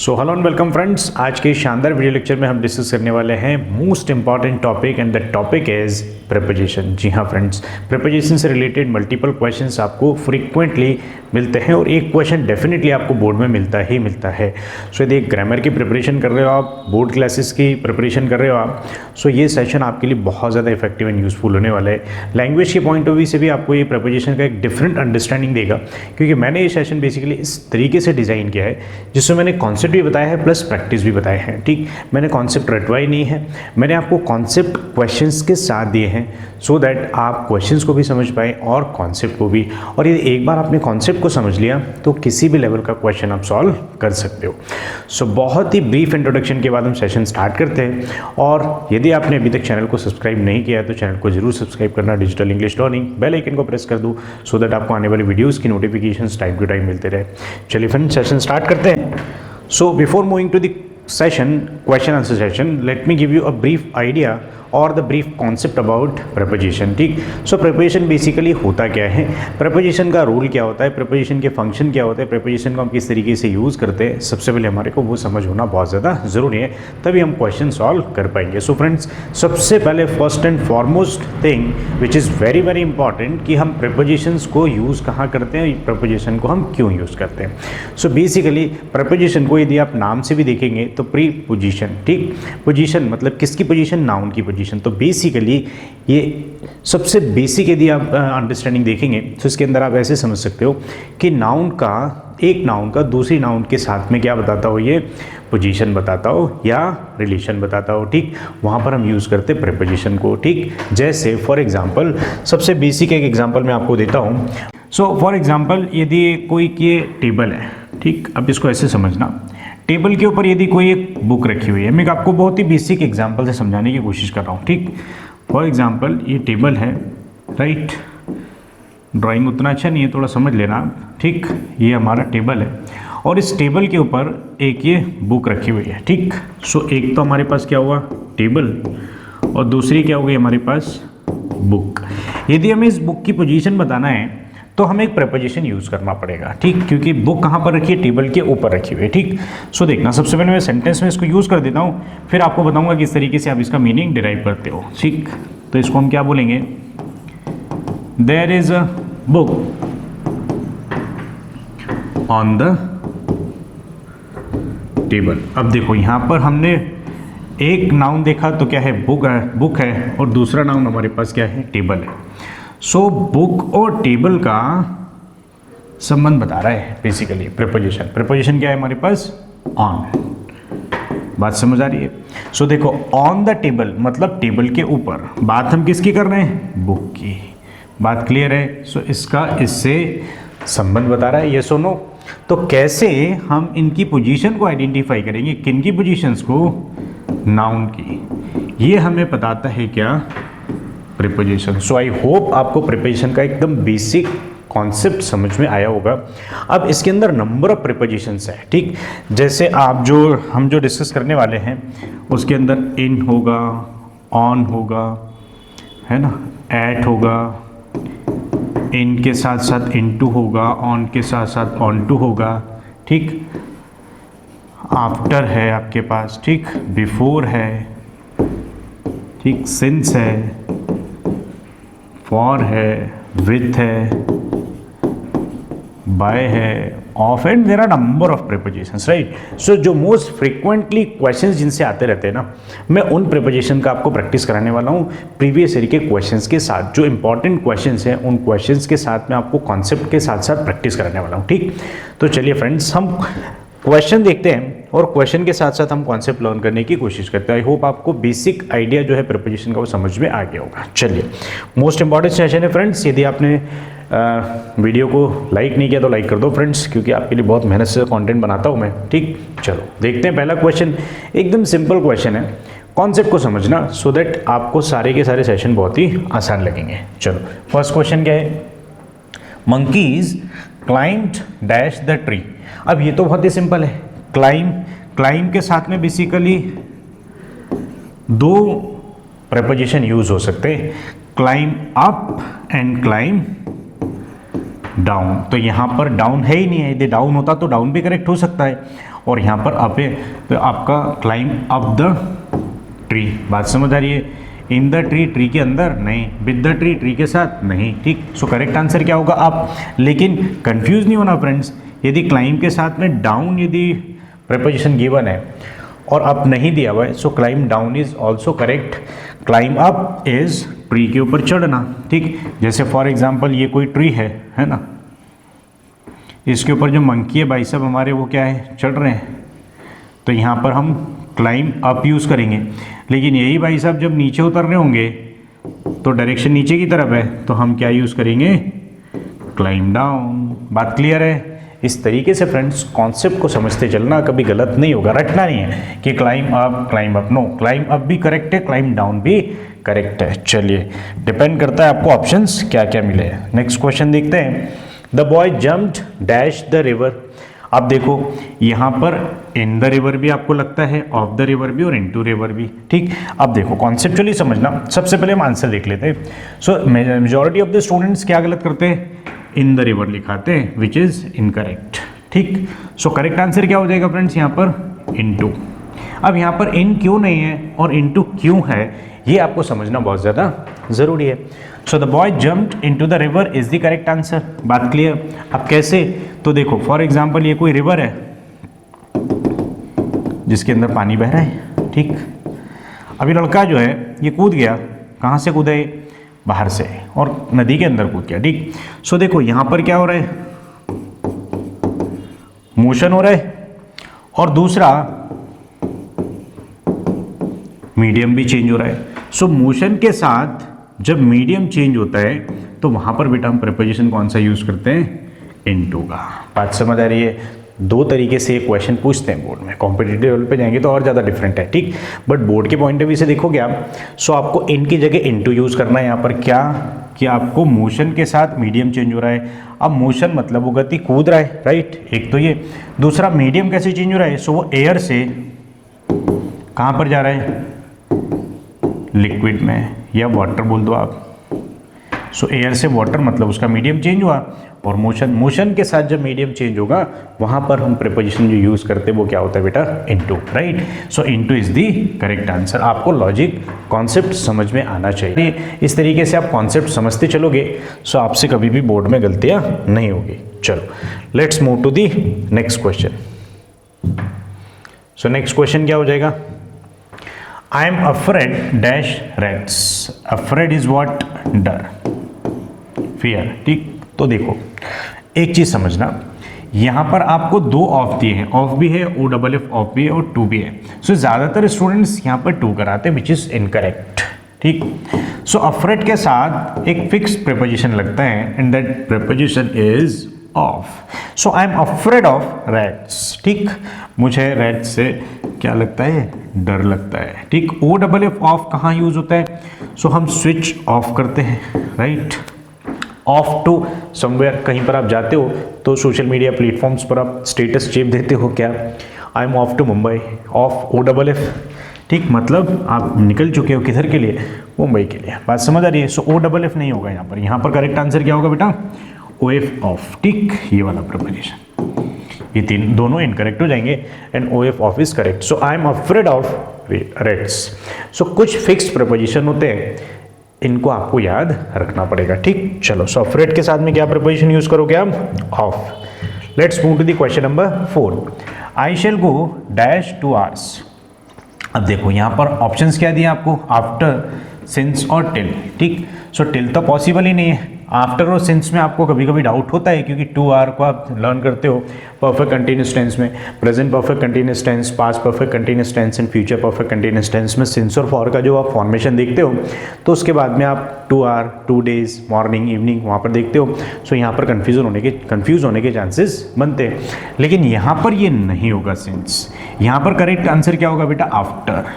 So hello and welcome friends. आज के शानदार वीडियो लेक्चर में हम डिस्कस करने वाले हैं most important topic and the topic is preposition. जी हाँ फ्रेंड्स, प्रीपोजिशन से रिलेटेड मल्टीपल क्वेश्चंस आपको फ्रीक्वेंटली मिलते हैं और एक क्वेश्चन डेफिनेटली आपको बोर्ड में मिलता ही मिलता है। सो यदि ग्रामर की प्रिपरेशन कर रहे हो आप, बोर्ड क्लासेस की प्रिपरेशन कर रहे हो आप, सो ये सेशन आपके लिए बहुत ज़्यादा इफेक्टिव एंड यूजफुल होने वाला है। लैंग्वेज के पॉइंट ऑफ व्यू से भी आपको ये प्रीपोजिशन का एक डिफरेंट अंडरस्टैंडिंग देगा, क्योंकि मैंने ये सेशन बेसिकली इस तरीके से डिज़ाइन किया है जिसमें मैंने कॉन्सेप्ट भी बताया है प्लस प्रैक्टिस भी बताए हैं। ठीक, मैंने कॉन्सेप्ट रटवाई नहीं है, मैंने आपको कॉन्सेप्ट क्वेश्चंस के साथ दिए हैं सो दैट आप क्वेश्चंस को भी समझ पाएँ और कॉन्सेप्ट को भी। और यदि एक बार आपने कॉन्सेप्ट को समझ लिया तो किसी भी लेवल का क्वेश्चन आप सॉल्व कर सकते हो। सो बहुत ही ब्रीफ इंट्रोडक्शन के बाद हम सेशन स्टार्ट करते हैं। और यदि आपने अभी तक चैनल को सब्सक्राइब नहीं किया है तो चैनल को जरूर सब्सक्राइब करना, digital English learning bell icon को प्रेस कर दो सो दैट आपको आने वाली वीडियोस की नोटिफिकेशंस टाइम टू टाइम मिलते रहे। चलिए फ्रेंड्स, सेशन स्टार्ट करते हैं। So before moving to the session, question answer session, let me give you a brief idea और the brief concept about preposition. ठीक, सो प्रीपोजिशन बेसिकली होता क्या है, प्रीपोजिशन का रूल क्या होता है, प्रीपोजिशन के फंक्शन क्या होते हैं, प्रीपोजिशन को हम किस तरीके से यूज़ करते हैं, सबसे पहले हमारे को वो समझ होना बहुत ज़्यादा ज़रूरी है, तभी हम क्वेश्चन सॉल्व कर पाएंगे। सो फ्रेंड्स, सबसे पहले first and foremost thing which is very very important कि हम प्रीपोजिशंस को यूज़ कहाँ करते हैं, प्रीपोजिशन को हम क्यों यूज़ करते हैं। सो बेसिकली प्रीपोजिशन को यदि आप नाम से भी देखेंगे तो प्रीपोजिशन, ठीक, पोजिशन मतलब किसकी पोजिशन, नाउन की पोजिशन। तो बेसिकली ये सबसे बेसिक यदि आप अंडरस्टैंडिंग देखेंगे तो इसके अंदर आप ऐसे समझ सकते हो कि नाउन का, एक नाउन का दूसरी नाउन के साथ में क्या बताता हो, ये पोजीशन बताता हो या रिलेशन बताता हो। ठीक, वहाँ पर हम यूज़ करते हैं प्रीपोजिशन को। ठीक, जैसे फॉर एग्जांपल, सबसे बेसिक एक एग्जांपल मैं आपको देता हूँ। सो फॉर एग्जांपल, यदि कोई ये टेबल है, ठीक, अब इसको ऐसे समझना, टेबल के ऊपर यदि कोई एक बुक रखी हुई है, मैं आपको बहुत ही बेसिक एग्जांपल से समझाने की कोशिश कर रहा हूँ। ठीक, फॉर एग्जांपल ये टेबल है, राइट, ड्राइंग उतना अच्छा नहीं है, थोड़ा समझ लेना आप। ठीक, ये हमारा टेबल है और इस टेबल के ऊपर एक ये बुक रखी हुई है। ठीक, सो एक तो हमारे पास क्या हुआ, टेबल, और दूसरी क्या हो गई हमारे पास, बुक। यदि हमें इस बुक की पोजीशन बताना है तो हमें एक प्रीपोजिशन यूज़ करना पड़ेगा। ठीक, क्योंकि बुक कहाँ पर रखी है, टेबल के ऊपर रखी हुई है। ठीक, सो देखना, सबसे पहले मैं सेंटेंस में इसको यूज़ कर देता हूँ, फिर आपको बताऊँगा किस तरीके से आप इसका मीनिंग डिराइव करते हो। ठीक, तो इसको हम क्या बोलेंगे, there is a book on the table. अब देखो यहाँ पर हमने एक नाउन देखा तो क्या है, बुक है, और दूसरा नाउन हमारे पास क्या है, टेबल है। सो बुक और टेबल का संबंध बता रहा है बेसिकली प्रीपोजिशन। प्रीपोजिशन क्या है हमारे पास, ऑन। बात समझ आ रही है। सो देखो, ऑन द टेबल मतलब टेबल के ऊपर। बात हम किसकी कर रहे हैं, बुक की। बात क्लियर है। सो इसका इससे संबंध बता रहा है, ये सुनो। तो कैसे हम इनकी पोजीशन को आइडेंटिफाई करेंगे, किनकी पोजीशंस को, नाउन की, ये हमें बताता है क्या, प्रीपोजिशन। सो आई होप आपको प्रीपोजिशन का एकदम बेसिक कॉन्सेप्ट समझ में आया होगा। अब इसके अंदर नंबर ऑफ प्रीपोजिशंस है। ठीक, जैसे हम जो डिस्कस करने वाले हैं उसके अंदर इन होगा, ऑन होगा, है ना, एट होगा, इन के साथ साथ इनटू होगा, ऑन के साथ साथ ऑन टू होगा। ठीक, आफ्टर है आपके पास, ठीक, बिफोर है, ठीक, सिंस है, फॉर है, विथ है, बाय है, of, and there are number of prepositions, right. So जो मोस्ट फ्रीक्वेंटली क्वेश्चंस जिनसे आते रहते हैं ना, मैं उन प्रीपोजिशन का आपको प्रैक्टिस कराने वाला हूँ प्रीवियस ईयर के क्वेश्चंस के साथ। जो इंपॉर्टेंट क्वेश्चंस हैं उन क्वेश्चंस के साथ मैं आपको कॉन्सेप्ट के साथ साथ प्रैक्टिस कराने वाला हूँ। ठीक, तो चलिए फ्रेंड्स, हम क्वेश्चन देखते हैं और क्वेश्चन के साथ साथ हम कॉन्सेप्ट लर्न करने की कोशिश करते हैं। आई होप आपको बेसिक आइडिया जो है प्रीपोजिशन का वो समझ में आ गया होगा। चलिए, मोस्ट इंपॉर्टेंट सेशन है फ्रेंड्स। यदि आपने वीडियो को लाइक नहीं किया तो लाइक कर दो फ्रेंड्स, क्योंकि आपके लिए बहुत मेहनत से कंटेंट बनाता हूँ मैं। ठीक, चलो देखते हैं। पहला क्वेश्चन एकदम सिंपल क्वेश्चन है, कॉन्सेप्ट को समझना सो दैट आपको सारे के सारे सेशन बहुत ही आसान लगेंगे। चलो, फर्स्ट क्वेश्चन क्या है, monkeys climbed dash the tree. अब ये तो बहुत ही सिंपल है, क्लाइम के साथ में बेसिकली दो प्रीपोजिशन यूज हो सकते हैं, climb up and climb down. तो यहाँ पर डाउन है ही नहीं है, यदि डाउन होता तो डाउन भी करेक्ट हो सकता है, और यहाँ पर अप है तो आपका क्लाइंब अप द ट्री। बात समझ आ रही है? इन द ट्री, ट्री के अंदर नहीं, विद द ट्री, ट्री के साथ नहीं, ठीक। सो करेक्ट आंसर क्या होगा अप। लेकिन कंफ्यूज नहीं होना फ्रेंड्स, यदि क्लाइंब के साथ में डाउन यदि प्रीपोजिशन गिवन है और अप नहीं दिया हुआ है, so climb down is also correct. Climb up is tree के ऊपर चढ़ना, ठीक। जैसे फॉर एग्जाम्पल ये कोई ट्री है ना, इसके ऊपर जो मंकी है भाई साहब हमारे, वो क्या है, चढ़ रहे हैं, तो यहाँ पर हम क्लाइंब अप यूज़ करेंगे। लेकिन यही भाई साहब जब नीचे उतर रहे होंगे तो डायरेक्शन नीचे की तरफ है, तो हम क्या यूज़ करेंगे, क्लाइंब डाउन। बात क्लियर है? इस तरीके से फ्रेंड्स कॉन्सेप्ट को समझते चलना, कभी गलत नहीं होगा, रटना नहीं है कि climb up, no, climb up भी करेक्ट है, क्लाइंब डाउन भी करेक्ट है। चलिए, डिपेंड करता है आपको ऑप्शंस क्या क्या मिले हैं। नेक्स्ट क्वेश्चन देखते हैं। The boy jumped dash the river. अब देखो यहाँ पर इन द रिवर भी आपको लगता है, ऑफ द रिवर भी और इनटू रिवर भी, ठीक। अब देखो कॉन्सेप्चुअली समझना, सबसे पहले हम आंसर देख लेते हैं। सो मेजॉरिटी ऑफ द स्टूडेंट्स क्या गलत करते हैं, इन द रिवर लिखाते हैं, विच इज इनकरेक्ट, ठीक। सो करेक्ट आंसर क्या हो जाएगा फ्रेंड्स, यहाँ पर इनटू। अब यहाँ पर इन क्यों नहीं है और इनटू क्यों है, ये आपको समझना बहुत ज़्यादा ज़रूरी है। So the boy jumped into the river is the correct answer. बात क्लियर? अब कैसे, तो देखो फॉर एग्जाम्पल ये कोई रिवर है जिसके अंदर पानी बह रहा है, ठीक। अभी लड़का जो है ये कूद गया, कहाँ से कूदा है, बाहर से, और नदी के अंदर कूद गया, ठीक। सो देखो यहाँ पर क्या हो रहा है, मोशन हो रहा है, और दूसरा मीडियम भी चेंज हो रहा है। सो मोशन के साथ जब मीडियम चेंज होता है तो वहां पर बेटा हम प्रीपोजिशन कौन सा यूज करते हैं, इनटू का। बात समझ आ रही है? दो तरीके से क्वेश्चन पूछते हैं बोर्ड में, कॉम्पिटिटिव लेवल पे जाएंगे तो और ज़्यादा डिफरेंट है, ठीक। बट बोर्ड के पॉइंट ऑफ व्यू से देखोगे आप, सो आपको इन की जगह इनटू यूज़ करना है। यहाँ पर क्या कि आपको मोशन के साथ मीडियम चेंज हो रहा है। अब मोशन मतलब वो गति कूद रहा है, राइट, एक तो ये, दूसरा मीडियम कैसे चेंज हो रहा है, सो वो एयर से कहाँ पर जा रहा है, लिक्विड में, या वाटर बोल दो आप। सो एयर से वाटर मतलब उसका मीडियम चेंज हुआ, और मोशन के साथ जब मीडियम चेंज होगा वहां पर हम प्रीपोजिशन जो यूज करते हैं वो क्या होता है बेटा, into, right. So into is the correct answer. आपको लॉजिक कॉन्सेप्ट समझ में आना चाहिए। इस तरीके से आप कॉन्सेप्ट समझते चलोगे सो आपसे कभी भी बोर्ड में गलतियां नहीं होगी। चलो, let's move to the next question. So next question क्या हो जाएगा, I am afraid dash rats. Afraid is what? डर, fear, ठीक। तो देखो एक चीज समझना, यहां पर आपको दो ऑफ दिए हैं, ऑफ भी है, ओ डबल एफ ऑफ भी है, और टू भी है। सो ज्यादातर स्टूडेंट्स यहां पर टू कराते हैं, विच इज इनकरेक्ट, ठीक। सो अफ्रेड के साथ एक फिक्स प्रीपोजिशन लगता है, and that preposition is of. So I am afraid of rats, ठीक। मुझे रैट्स से क्या लगता है, डर लगता है, ठीक। ओ डबल एफ ऑफ कहाँ यूज होता है, सो हम स्विच ऑफ करते हैं, राइट। ऑफ टू समवेयर, कहीं पर आप जाते हो तो सोशल मीडिया प्लेटफॉर्म्स पर आप स्टेटस चेप देते हो, क्या, I am off to Mumbai, off O double F, ठीक। मतलब आप निकल चुके हो किधर के लिए, मुंबई के लिए। बात समझ आ रही है? सो ओ डबल एफ नहीं होगा यहाँ पर। यहाँ पर करेक्ट आंसर क्या होगा बेटा, ओ एफ ऑफ, ठीक। ये वाला प्रीपोजिशन, ये तीन दोनों इनकरेक्ट हो जाएंगे, and O F of is correct. So I am afraid of reds. So कुछ फिक्स प्रीपोजिशन होते हैं, इनको आपको याद रखना पड़ेगा, ठीक। चलो, सो अफ्रेड के साथ में क्या प्रीपोजिशन यूज करोगे आप, of. Let's move to the question number 4। I shall go dash 2 hours। अब देखो यहाँ पर ऑप्शंस क्या दिए आपको, आफ्टर, सिंस और टिल, ठीक। सो टिल तो पॉसिबल ही नहीं है, आफ्टर और सिंस में आपको कभी कभी डाउट होता है, क्योंकि 2 hour को आप लर्न करते हो परफेक्ट कंटिन्यूस टेंस में, present perfect continuous tense, past perfect continuous tense and future perfect continuous tense में सिंस और फॉर का जो आप फॉर्मेशन देखते हो, तो उसके बाद में आप 2 hour, 2 days, मॉर्निंग, इवनिंग वहाँ पर देखते हो। सो यहाँ पर कन्फ्यूज होने के चांसेस बनते हैं, लेकिन यहाँ पर ये नहीं होगा सिंस। यहाँ पर करेक्ट आंसर क्या होगा बेटा, आफ्टर।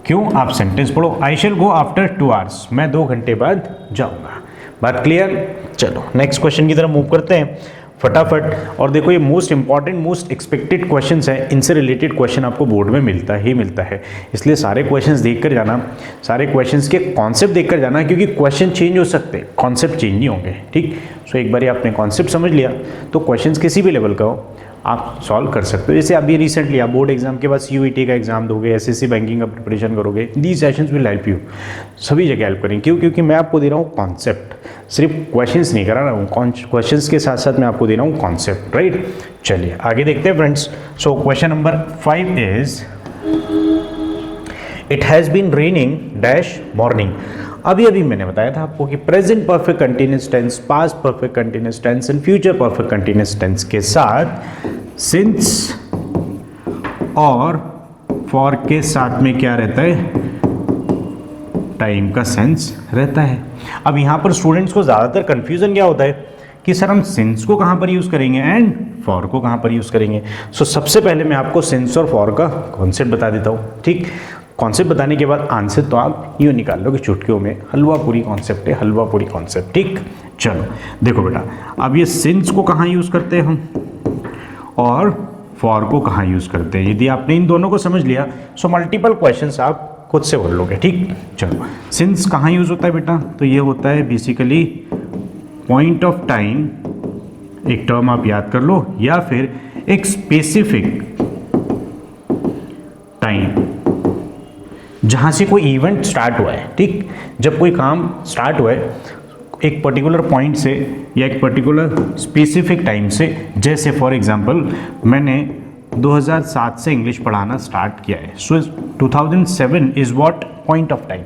क्यों, आप सेंटेंस पढ़ो, आई शैल गो आफ्टर 2 hours, मैं 2 घंटे बाद जाऊंगा। बात क्लियर? चलो नेक्स्ट क्वेश्चन की तरफ मूव करते हैं फटाफट। और देखो ये most important, most expected questions हैं, इनसे रिलेटेड क्वेश्चन आपको बोर्ड में मिलता है, इसलिए सारे क्वेश्चंस देखकर जाना, सारे क्वेश्चंस के कॉन्सेप्ट देखकर जाना, क्योंकि क्वेश्चन चेंज हो सकते हैं, कॉन्सेप्ट चेंज नहीं होंगे, ठीक। सो एक बार आपने कॉन्सेप्ट समझ लिया तो क्वेश्चंस किसी भी लेवल का हो आप सॉल्व कर सकते हो। जैसे अभी रिसेंटली आप बोर्ड एग्जाम के बाद CUET का एग्जाम दोगे, SSC बैंकिंग का प्रिपरेशन करोगे, these sessions will help you, सभी जगह हेल्प करेंगे। क्यों? क्योंकि मैं आपको दे रहा हूँ कॉन्सेप्ट, सिर्फ क्वेश्चंस नहीं करा रहा हूँ, क्वेश्चंस के साथ साथ मैं आपको दे रहा हूँ कॉन्सेप्ट, राइट। चलिए आगे देखते हैं friends. So question number 5 is it has been raining dash morning. अभी मैंने बताया था आपको कि present perfect continuous tense, past perfect continuous tense and future perfect continuous tense के साथ सिंस और फॉर के साथ में क्या रहता है? टाइम का सेंस रहता है। अब यहाँ पर स्टूडेंट्स को ज़्यादातर कन्फ्यूजन क्या होता है कि सर हम सिंस को कहाँ पर यूज़ करेंगे एंड फॉर को कहाँ पर यूज़ करेंगे। सो सबसे पहले मैं आपको सिंस और फॉर का कॉन्सेप्ट बता देता हूँ, ठीक। कॉन्सेप्ट बताने के बाद आंसर तो आप यूँ निकाल लो कि चुटकियों में, हलवा पूरी कॉन्सेप्ट है, हलवा पूरी कॉन्सेप्ट, ठीक। चलो देखो बेटा, अब ये सिंस को कहाँ यूज़ करते हैं हम और फॉर को कहाँ यूज़ करते हैं। यदि आपने इन दोनों को समझ लिया सो मल्टीपल क्वेश्चंस आप खुद से भर लोगे, ठीक। चलो सिंस कहाँ यूज़ होता है बेटा? तो ये होता है बेसिकली पॉइंट ऑफ टाइम, एक टर्म आप याद कर लो, या फिर एक स्पेसिफिक टाइम जहाँ से कोई इवेंट स्टार्ट हुआ है, ठीक। जब कोई काम स्टार्ट हुआ है एक पर्टिकुलर पॉइंट से या एक पर्टिकुलर स्पेसिफिक टाइम से। जैसे फॉर एग्जांपल मैंने 2007 से इंग्लिश पढ़ाना स्टार्ट किया है, so 2007 is what? Point of time.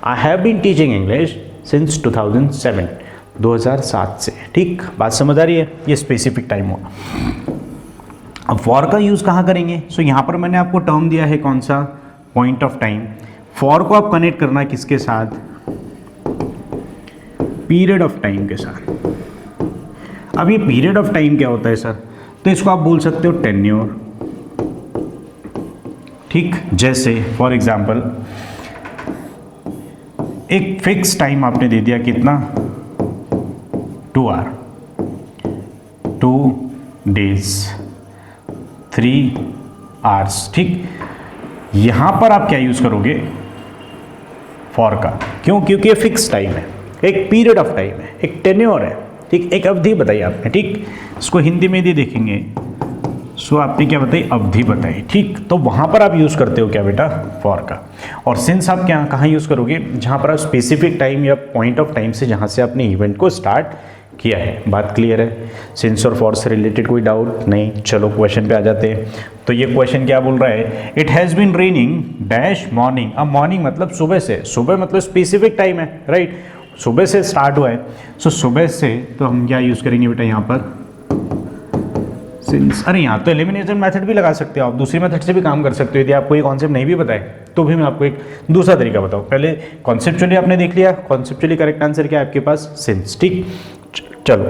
I have been teaching English since 2007, 2007 से, ठीक। बात समझ आ रही है? ये स्पेसिफिक टाइम हुआ। अब फॉर का यूज़ कहाँ करेंगे? सो यहाँ पर मैंने आपको टर्म दिया है, कौन सा? Point of time. फॉर को आप कनेक्ट करना है किसके साथ? पीरियड ऑफ टाइम के साथ। अब ये पीरियड ऑफ टाइम क्या होता है सर? तो इसको आप बोल सकते हो टेन्योर, ठीक। जैसे फॉर एग्जांपल एक फिक्स टाइम आपने दे दिया, कितना? 2 आवर, 2 डेज, 3 आवर्स, ठीक। यहां पर आप क्या यूज करोगे? फॉर का। क्यों? क्योंकि ये फिक्स टाइम है, एक पीरियड ऑफ टाइम है, एक टेन्योर है, ठीक। एक अवधि बताई आपने, ठीक। इसको हिंदी में यदि देखेंगे सो आपने क्या बताई? अवधि बताई, ठीक। तो वहां पर आप यूज करते हो क्या बेटा? फॉर का। और सिंस आप क्या कहाँ यूज करोगे? जहां पर आप स्पेसिफिक टाइम या पॉइंट ऑफ टाइम से जहां से आपने इवेंट को स्टार्ट किया है। बात क्लियर है? सिंस और फॉर से रिलेटेड कोई डाउट नहीं? चलो क्वेश्चन पे आ जाते हैं। तो ये क्वेश्चन क्या बोल रहा है? It has been raining dash morning. अब मॉर्निंग मतलब सुबह से, सुबह मतलब स्पेसिफिक टाइम है, राइट। सुबह से स्टार्ट हुआ है, सो सुबह से तो हम क्या यूज़ करेंगे बेटा यहाँ पर? सिंस। अरे यहाँ तो एलिमिनेशन मेथड भी लगा सकते हो आप, दूसरी मेथड से भी काम कर सकते हो। यदि आपको ये कॉन्सेप्ट नहीं भी बताए तो भी मैं आपको एक दूसरा तरीका बताऊँ। पहले कॉन्सेप्चुअली आपने देख लिया, कॉन्सेप्चुअली करेक्ट आंसर क्या है आपके पास? सिंस, ठीक। चलो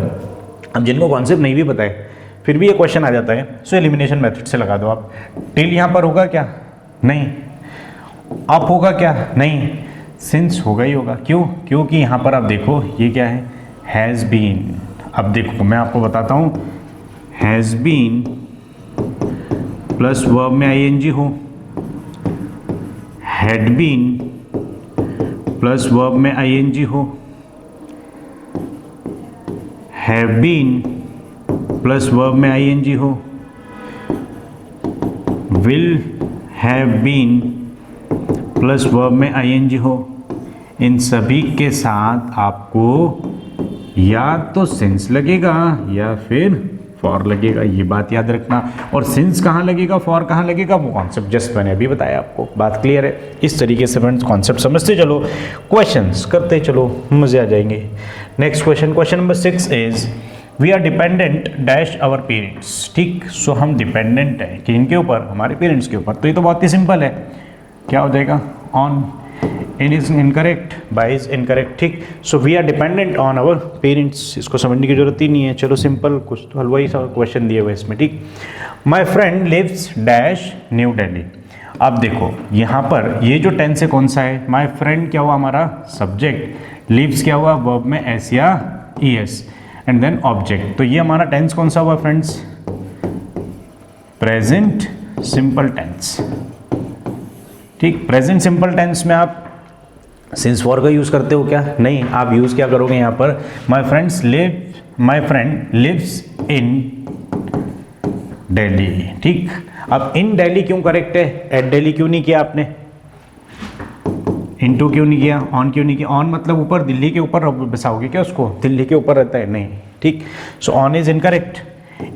अब जिनको कॉन्सेप्ट नहीं भी पता है फिर भी ये क्वेश्चन आ जाता है, सो एलिमिनेशन मेथड से लगा दो आप। टिल यहाँ पर होगा क्या? नहीं। अप होगा क्या? नहीं। सिंस होगा ही होगा। क्यों? क्योंकि यहाँ पर आप देखो ये क्या है? Has been. अब देखो मैं आपको बताता हूँ, हैज़ बीन प्लस वर्ब में आईएनजी हो, हैड बीन प्लस वर्ब में आईएनजी हो, हैव बीन प्लस वर्ब में आईएनजी हो, will have been plus verb में आईएनजी हो। इन सभी के साथ आपको या तो सिंस लगेगा या फिर फॉर लगेगा, ये बात याद रखना। और सिंस कहाँ लगेगा, फॉर कहाँ लगेगा, वो कॉन्सेप्ट जस्ट मैंने अभी बताया आपको। बात क्लियर है? इस तरीके से फ्रेंड्स कॉन्सेप्ट समझते चलो, क्वेश्चंस करते चलो, मजे आ जाएंगे। Next question, question number 6 is we are dependent dash our parents, ठीक। सो हम डिपेंडेंट हैं कि इनके ऊपर, हमारे पेरेंट्स के ऊपर। तो ये तो बहुत ही सिंपल है, क्या हो जाएगा? On. In is incorrect, by is incorrect, ठीक। So we are dependent on our parents, इसको समझने की जरूरत ही नहीं है। चलो सिंपल, कुछ तो हलवाई सा क्वेश्चन दिए हुए इसमें, ठीक। My friend lives dash New Delhi. अब देखो यहाँ पर ये जो टेंस है कौन सा है? माई फ्रेंड क्या हुआ हमारा? सब्जेक्ट। लिव्स क्या हुआ? वर्ब में एस या E S, and then object. तो ये हमारा टेंस कौन सा हुआ फ्रेंड्स? प्रेजेंट सिंपल टेंस, ठीक। प्रेजेंट सिंपल टेंस में आप सिंस फॉर का यूज करते हो क्या? नहीं। आप यूज क्या करोगे यहाँ पर? My friend lives in Delhi, ठीक। अब इन दिल्ली क्यों करेक्ट है, एट दिल्ली क्यों नहीं किया आपने, इनटू क्यों नहीं किया, ऑन क्यों नहीं किया। ऑन मतलब ऊपर, दिल्ली के ऊपर बसाओगे क्या उसको, दिल्ली के ऊपर रहता है, नहीं, ठीक। So on is incorrect.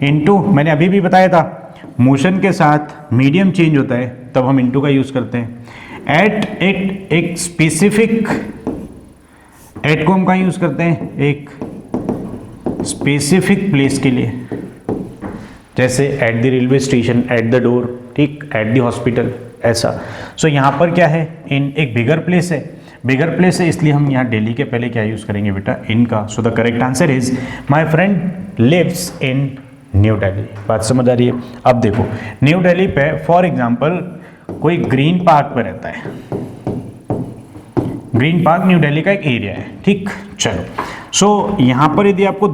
Into मैंने अभी भी बताया था, मोशन के साथ मीडियम चेंज होता है तब हम इनटू का यूज करते हैं। एट एक स्पेसिफिक, एट को हम कहाँ यूज करते हैं, एक स्पेसिफिक प्लेस के लिए, जैसे at the railway station, at the door, ठीक, एट द हॉस्पिटल, ऐसा। सो यहाँ पर क्या है, इन एक बिगर प्लेस है, बिगर प्लेस है इसलिए हम यहाँ दिल्ली के पहले क्या यूज करेंगे बेटा, इन का। So the correct answer is my friend lives in New Delhi. बात समझ आ रही है। अब देखो न्यू दिल्ली पे फॉर एग्जांपल कोई ग्रीन पार्क पे रहता है, ग्रीन पार्क न्यू दिल्ली का एक एरिया है, ठीक। चलो सो यहाँ पर यदि आपको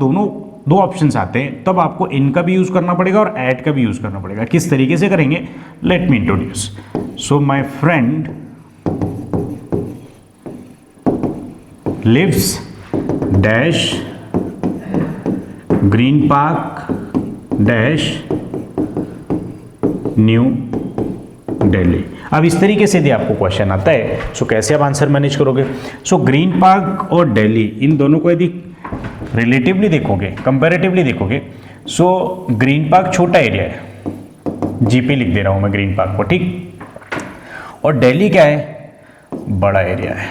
दो ऑप्शंस आते हैं तब आपको इन का भी यूज करना पड़ेगा और एट का भी यूज करना पड़ेगा। किस तरीके से करेंगे, let me introduce. So my friend lives dash Green Park dash New Delhi. अब इस तरीके से यदि आपको क्वेश्चन आता है सो कैसे आप आंसर मैनेज करोगे। सो ग्रीन पार्क और दिल्ली इन दोनों को यदि रिलेटिवली देखोगे, कंपैरेटिवली देखोगे, सो ग्रीन पार्क छोटा एरिया है, जीपी लिख दे रहा हूं मैं ग्रीन पार्क को, ठीक। और दिल्ली क्या है, बड़ा एरिया है,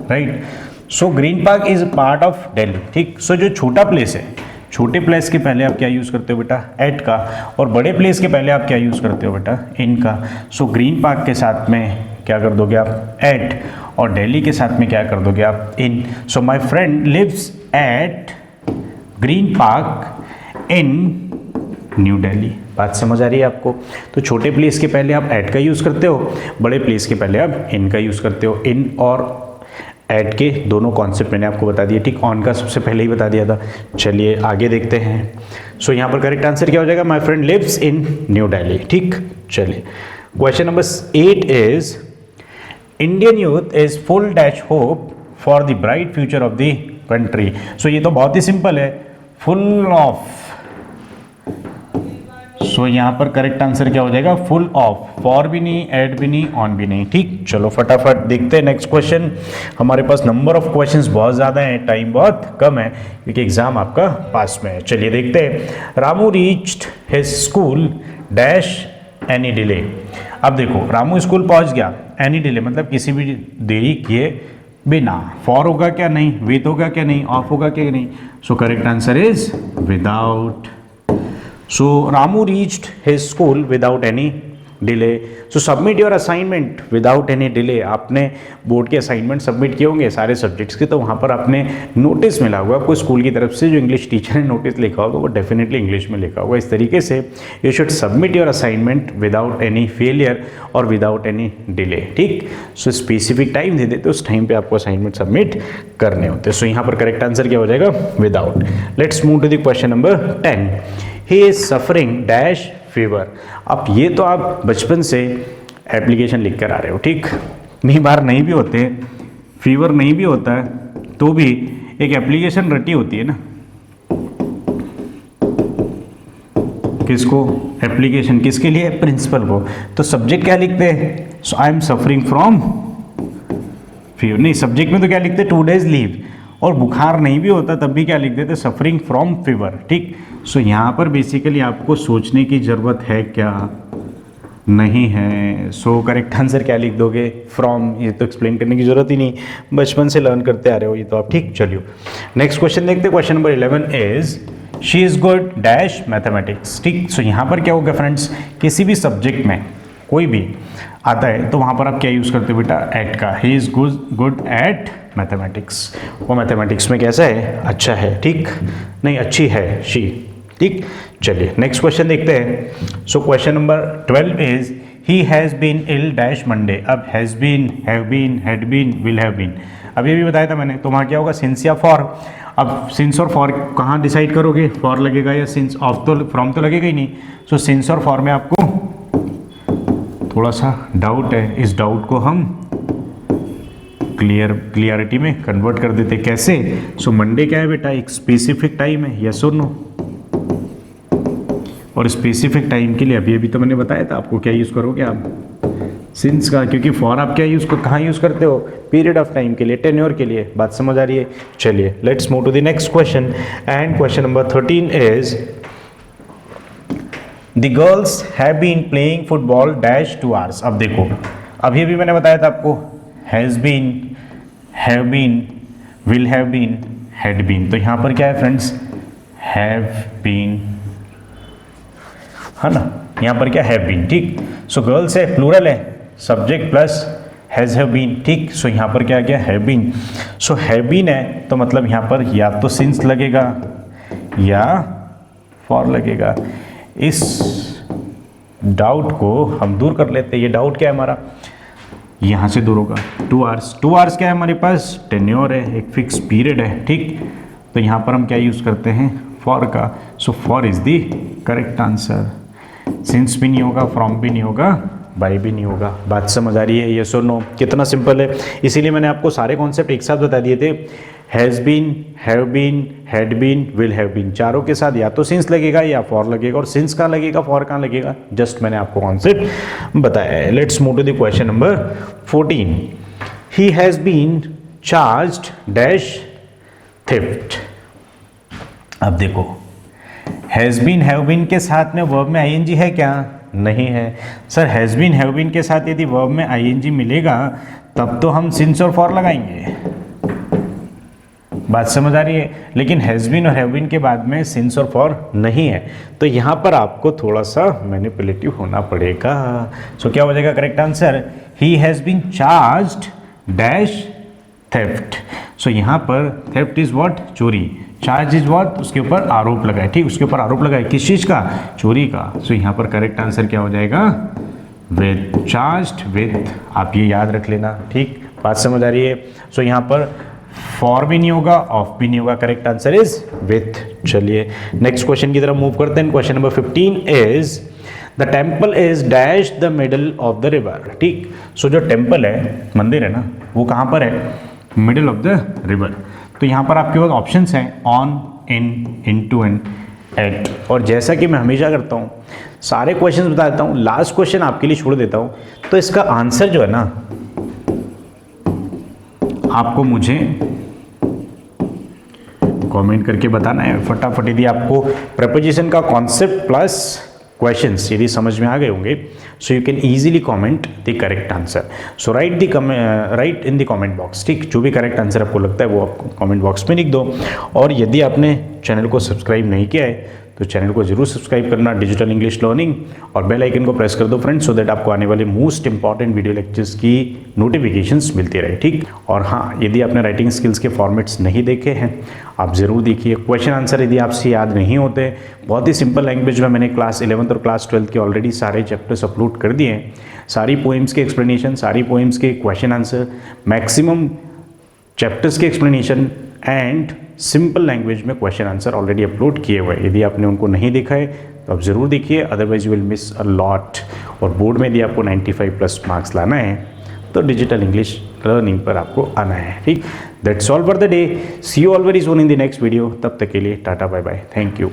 right. So green park is part of Delhi, ठीक। सो जो छोटा प्लेस है, छोटे प्लेस के पहले आप क्या यूज करते हो बेटा, एट का, और बड़े प्लेस के पहले आप क्या यूज करते हो बेटा, इन का। सो ग्रीन पार्क के साथ में क्या कर दोगे आप, एट, और दिल्ली के साथ में क्या कर दोगे आप, in. So my friend lives at Green Park in New Delhi. बात समझ आ रही है आपको। तो छोटे प्लेस के पहले आप एट का यूज करते हो, बड़े प्लेस के पहले आप इन का यूज करते हो। इन और एट के दोनों कॉन्सेप्ट मैंने आपको बता दिए, ठीक। ऑन का सबसे पहले ही बता दिया था। चलिए आगे देखते हैं। सो यहाँ पर करेक्ट आंसर क्या हो जाएगा, my friend lives in New Delhi, ठीक। चलिए question number 8 is Indian youth is full dash hope for the bright future of the country. So ये तो बहुत ही सिंपल है, फुल ऑफ। सो यहाँ पर करेक्ट आंसर क्या हो जाएगा, फुल ऑफ। फॉर भी नहीं, एट भी नहीं, ऑन भी नहीं, ठीक। चलो फटाफट देखते हैं नेक्स्ट क्वेश्चन। हमारे पास नंबर ऑफ क्वेश्चंस बहुत ज़्यादा हैं, टाइम बहुत कम है क्योंकि एग्जाम आपका पास में है। चलिए देखते हैं। Ramu reached his school dash any delay. अब देखो रामू स्कूल पहुंच गया, एनी डिले मतलब किसी भी देरी किए बिना। फॉर होगा क्या, नहीं। विद होगा क्या, नहीं। ऑफ होगा क्या, नहीं। So correct answer is without. So Ramu reached his school without any delay. So submit your assignment without any delay. आपने बोर्ड के असाइनमेंट सबमिट किए होंगे सारे सब्जेक्ट्स के, तो वहाँ पर आपने नोटिस मिला होगा आपको स्कूल की तरफ से, जो इंग्लिश टीचर ने नोटिस लिखा होगा वो डेफिनेटली इंग्लिश में लिखा होगा। इस तरीके से you should submit your assignment without any failure और विदाउट एनी डिले, ठीक। सो स्पेसिफिक टाइम दे देते, उस टाइम पे आपको असाइनमेंट सबमिट करने होते हैं। सो यहाँ पर करेक्ट आंसर क्या हो जाएगा, without. Let's move to the question number 10। He is suffering dash fever. अब ये तो आप बचपन से एप्लीकेशन लिख कर आ रहे हो, ठीक। बीमार नहीं भी होते, फीवर नहीं भी होता है, तो भी एक एप्लीकेशन रटी होती है ना। किसको, एप्लीकेशन किसके लिए, प्रिंसिपल को। तो सब्जेक्ट क्या लिखते हैं, so I am suffering from fever. नहीं, सब्जेक्ट में तो क्या लिखते हैं, 2 days लीव। और बुखार नहीं भी होता तब भी क्या लिख देते, सफरिंग फ्रॉम फीवर, ठीक। सो यहाँ पर बेसिकली आपको सोचने की ज़रूरत है क्या, नहीं है। सो करेक्ट आंसर क्या लिख दोगे, फ्रॉम। ये तो एक्सप्लेन करने की ज़रूरत ही नहीं, बचपन से लर्न करते आ रहे हो ये तो आप, ठीक। चलिए नेक्स्ट क्वेश्चन देखते हैं। Question number 11 is she is good dash mathematics, ठीक। सो यहाँ पर क्या होगा फ्रेंड्स, किसी भी सब्जेक्ट में कोई भी आता है तो वहाँ पर आप क्या यूज़ करते हो बेटा, एट का। He is good at mathematics. वो मैथमेटिक्स में कैसा है, अच्छा है, ठीक। नहीं, अच्छी है शी, ठीक। चलिए नेक्स्ट क्वेश्चन देखते हैं। So question number 12 is he has been ill dash Monday. अब has been, have been, had been, will have been, अब ये भी बताया था मैंने। तो वहाँ क्या होगा, सिंस या फॉर। अब सिंस और फॉर कहाँ डिसाइड करोगे, फॉर लगेगा या सिंस, ऑफ तो फ्रॉम तो लगेगा ही नहीं। सो सिंस और फॉर में आपको थोड़ा सा डाउट है, इस डाउट को हम क्लियरिटी में कन्वर्ट कर देते। कैसे, सो मंडे क्या है बेटा, एक स्पेसिफिक टाइम है, यस और नो। और स्पेसिफिक टाइम के लिए अभी तो मैंने बताया था आपको क्या यूज़ करोगे आप, सिंस का, क्योंकि फॉर आप क्या यूज़ कहाँ यूज़ करते हो, पीरियड ऑफ टाइम के लिए, टेन्योर के लिए। बात समझ आ रही है? चलिए let's move to the next question and question number 13 is the girls have been playing football dash 2 hours। अब देखो अभी मैंने बताया था आपको has been, have been, will have been, had been. तो यहाँ पर क्या है फ्रेंड्स, हैव बीन है ना, यहाँ पर क्या हैव बीन, ठीक। सो गर्ल्स है, प्लूरल है, subject plus has have been, ठीक। सो यहाँ पर क्या आ गया, have been. So have been है तो मतलब यहाँ पर या तो सिंस लगेगा या फॉर लगेगा। इस डाउट को हम दूर कर लेते हैं। ये डाउट क्या है हमारा, यहाँ से दूर होगा। 2 hours, 2 hours क्या है हमारे पास, टेन्योर है, एक फिक्स पीरियड है, ठीक। तो यहाँ पर हम क्या यूज़ करते हैं, फॉर का। So for is the correct answer. Since भी नहीं होगा, फ्रॉम भी नहीं होगा, बाय भी नहीं होगा। बात समझ आ रही है? यस और नो? कितना सिंपल है। इसीलिए मैंने आपको सारे कॉन्सेप्ट एक साथ बता दिए थे। Has been, have been, had been, will have been, चारों के साथ या तो सिंस लगेगा या फॉर लगेगा। और सिंस कहाँ लगेगा, फॉर कहाँ लगेगा, जस्ट मैंने आपको कॉन्सेप्ट बताया है। Let's move to the question number 14। He has been charged dash theft. अब देखो हैज़ बीन, हैव बीन के साथ में वर्ब में आईएनजी है क्या, नहीं है। Sir has been, have been के साथ यदि वर्ब में आईएनजी मिलेगा तब तो हम सिंस और फॉर लगाएंगे। बात समझ आ रही है? लेकिन हैज़ बीन और हैव बीन के बाद में सिंस और फॉर नहीं है, तो यहाँ पर आपको थोड़ा सा मैनिपुलेटिव होना पड़ेगा। सो क्या हो जाएगा correct answer, he has been charged dash theft. So यहाँ पर थेफ्ट इज व्हाट, चोरी। चार्ज इज व्हाट, उसके ऊपर आरोप लगाए, ठीक, उसके ऊपर आरोप लगाए, किस चीज़ का, चोरी का। सो यहाँ पर करेक्ट आंसर क्या हो जाएगा, विद, चार्ज्ड विद। आप ये याद रख लेना, ठीक। बात समझ आ रही है? सो यहाँ पर फॉर भी नहीं होगा, ऑफ भी नहीं होगा, करेक्ट आंसर इज विथ। चलिए नेक्स्ट क्वेश्चन की तरफ मूव करते हैं। Question number 15 is the temple is dash the middle of the river, ठीक। सो जो टेम्पल है, मंदिर है ना, वो कहाँ पर है, मिडल ऑफ द रिवर। तो यहाँ पर आपके पास ऑप्शंस हैं on, in, into and at. और जैसा कि मैं हमेशा करता हूँ, सारे क्वेश्चंस बता देता हूँ, लास्ट क्वेश्चन आपके लिए छोड़ देता हूँ। तो इसका आंसर जो है ना, आपको मुझे कमेंट करके बताना है फटाफट। यदि आपको प्रेपोजिशन का कॉन्सेप्ट प्लस क्वेश्चंस यदि समझ में आ गए होंगे, so you can easily comment the correct answer. So right in the comment box, ठीक। जो भी करेक्ट आंसर आपको लगता है वो आप कमेंट बॉक्स में लिख दो। और यदि आपने चैनल को सब्सक्राइब नहीं किया है तो चैनल को जरूर सब्सक्राइब करना, डिजिटल इंग्लिश लर्निंग, और बेल आइकन को प्रेस कर दो फ्रेंड्स, सो दैट आपको आने वाले मोस्ट इंपॉर्टेंट वीडियो लेक्चर्स की नोटिफिकेशंस मिलती रहे, ठीक। और हाँ, यदि आपने राइटिंग स्किल्स के फॉर्मेट्स नहीं देखे हैं, आप ज़रूर देखिए। क्वेश्चन आंसर यदि आपसे याद नहीं होते, बहुत ही सिंपल लैंग्वेज में मैंने क्लास 11th और क्लास 12th के ऑलरेडी सारे चैप्टर्स अपलोड कर दिए हैं। सारी पोएम्स के एक्सप्लेनेशन, सारी पोएम्स के क्वेश्चन आंसर, मैक्सिमम चैप्टर्स के एक्सप्लेनेशन एंड सिंपल लैंग्वेज में क्वेश्चन आंसर ऑलरेडी अपलोड किए हुए हैं। यदि आपने उनको नहीं देखा है तो आप ज़रूर देखिए, otherwise you will miss a lot. और बोर्ड में यदि आपको 95+ मार्क्स लाना है तो डिजिटल इंग्लिश लर्निंग पर आपको आना है, ठीक। That's all for the day. See you all very soon in the next video. तब तक के लिए tata bye bye, thank you.